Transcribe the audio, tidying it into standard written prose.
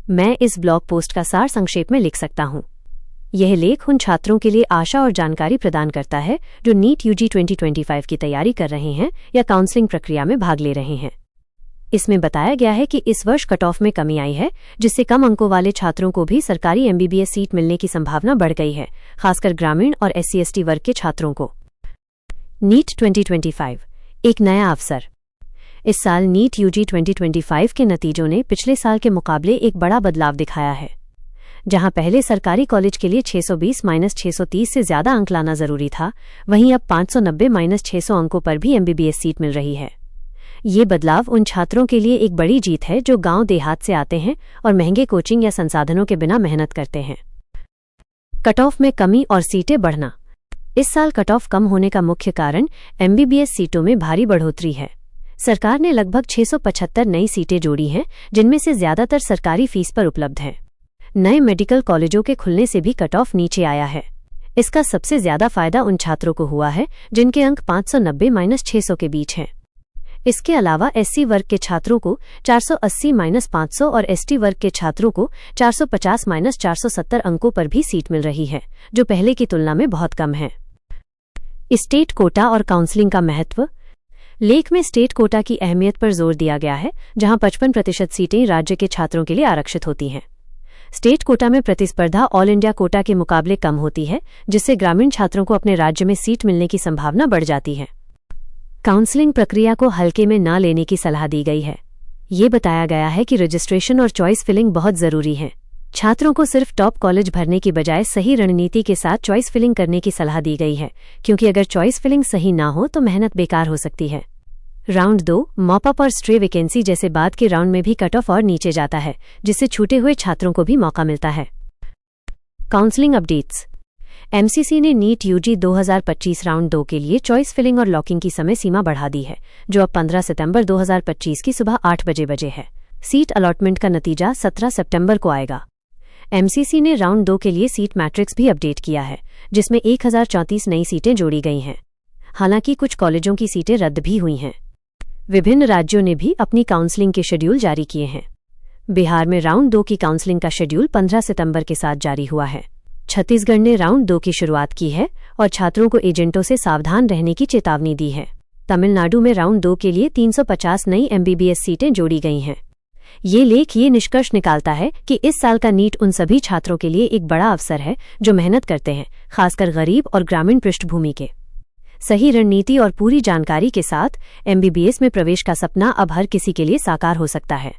मैं इस blog post का सार संक्षेप में लिख सकता हूँ। यह लेख उन छात्रों के लिए आशा और जानकारी प्रदान करता है जो नीट यूजी 2025 की तैयारी कर रहे हैं या काउंसलिंग प्रक्रिया में भाग ले रहे हैं। इसमें बताया गया है कि इस वर्ष कट ऑफ में कमी आई है, जिससे कम अंकों वाले छात्रों को भी सरकारी एमबीबीएस सीट मिलने की संभावना बढ़ गई है, खासकर ग्रामीण और SC/ST वर्ग के छात्रों को। नीट 2025 एक नया अवसर। इस साल नीट यूजी 2025 के नतीजों ने पिछले साल के मुकाबले एक बड़ा बदलाव दिखाया है। जहां पहले सरकारी कॉलेज के लिए 620-630 से ज्यादा अंक लाना जरूरी था, वहीं अब 590-600 अंकों पर भी एमबीबीएस सीट मिल रही है। ये बदलाव उन छात्रों के लिए एक बड़ी जीत है जो गांव देहात से आते हैं और महंगे कोचिंग या संसाधनों के बिना मेहनत करते हैं। कट ऑफ में कमी और सीटें बढ़ना। इस साल कट ऑफ कम होने का मुख्य कारण एमबीबीएस सीटों में भारी बढ़ोतरी है। सरकार ने लगभग 675 नई सीटें जोड़ी हैं, जिनमें से ज्यादातर सरकारी फीस पर उपलब्ध हैं। नए मेडिकल कॉलेजों के खुलने से भी कट ऑफ नीचे आया है। इसका सबसे ज्यादा फायदा उन छात्रों को हुआ है जिनके अंक 590-600 के बीच हैं। इसके अलावा SC वर्ग के छात्रों को 480-500 और ST वर्ग के छात्रों को 450-470 अंकों पर भी सीट मिल रही है, जो पहले की तुलना में बहुत कम है। स्टेट कोटा और काउंसलिंग का महत्व। लेख में स्टेट कोटा की अहमियत पर जोर दिया गया है, जहां 55% सीटें राज्य के छात्रों के लिए आरक्षित होती हैं। स्टेट कोटा में प्रतिस्पर्धा ऑल इंडिया कोटा के मुकाबले कम होती है, जिससे ग्रामीण छात्रों को अपने राज्य में सीट मिलने की संभावना बढ़ जाती है। काउंसलिंग प्रक्रिया को हल्के में न लेने की सलाह दी गई है। ये बताया गया है कि रजिस्ट्रेशन और चॉइस फिलिंग बहुत जरूरी है। छात्रों को सिर्फ टॉप कॉलेज भरने की बजाय सही रणनीति के साथ चॉइस फिलिंग करने की सलाह दी गई है, क्योंकि अगर चॉइस फिलिंग सही ना हो तो मेहनत बेकार हो सकती है। राउंड 2 मॉपअप और स्ट्रे वैकेंसी जैसे बाद के राउंड में भी कट ऑफ और नीचे जाता है, जिससे छूटे हुए छात्रों को भी मौका मिलता है। Counselling updates. MCC ने नीट यूजी 2025 राउंड 2 के लिए चॉइस फिलिंग और लॉकिंग की समय सीमा बढ़ा दी है, जो अब 15 सितंबर 2025 की सुबह 8 बजे है। सीट अलॉटमेंट का नतीजा 17 सितंबर को आएगा। MCC ने राउंड 2 के लिए सीट मैट्रिक्स भी अपडेट किया है, जिसमें 1034 नई सीटें जोड़ी गई हैं। हालांकि कुछ कॉलेजों की सीटें रद्द भी हुई हैं। विभिन्न राज्यों ने भी अपनी काउंसलिंग के शेड्यूल जारी किए हैं। बिहार में राउंड 2 की काउंसलिंग का शेड्यूल 15 सितंबर के साथ जारी हुआ है। छत्तीसगढ़ ने राउंड 2 की शुरुआत की है और छात्रों को एजेंटों से सावधान रहने की चेतावनी दी है। तमिलनाडु में राउंड 2 के लिए 350 नई एमबीबीएस सीटें जोड़ी गई हैं। ये लेख ये निष्कर्ष निकालता है कि इस साल का नीट उन सभी छात्रों के लिए एक बड़ा अवसर है जो मेहनत करते हैं, खासकर गरीब और ग्रामीण पृष्ठभूमि के। सही रणनीति और पूरी जानकारी के साथ एमबीबीएस में प्रवेश का सपना अब हर किसी के लिए साकार हो सकता है।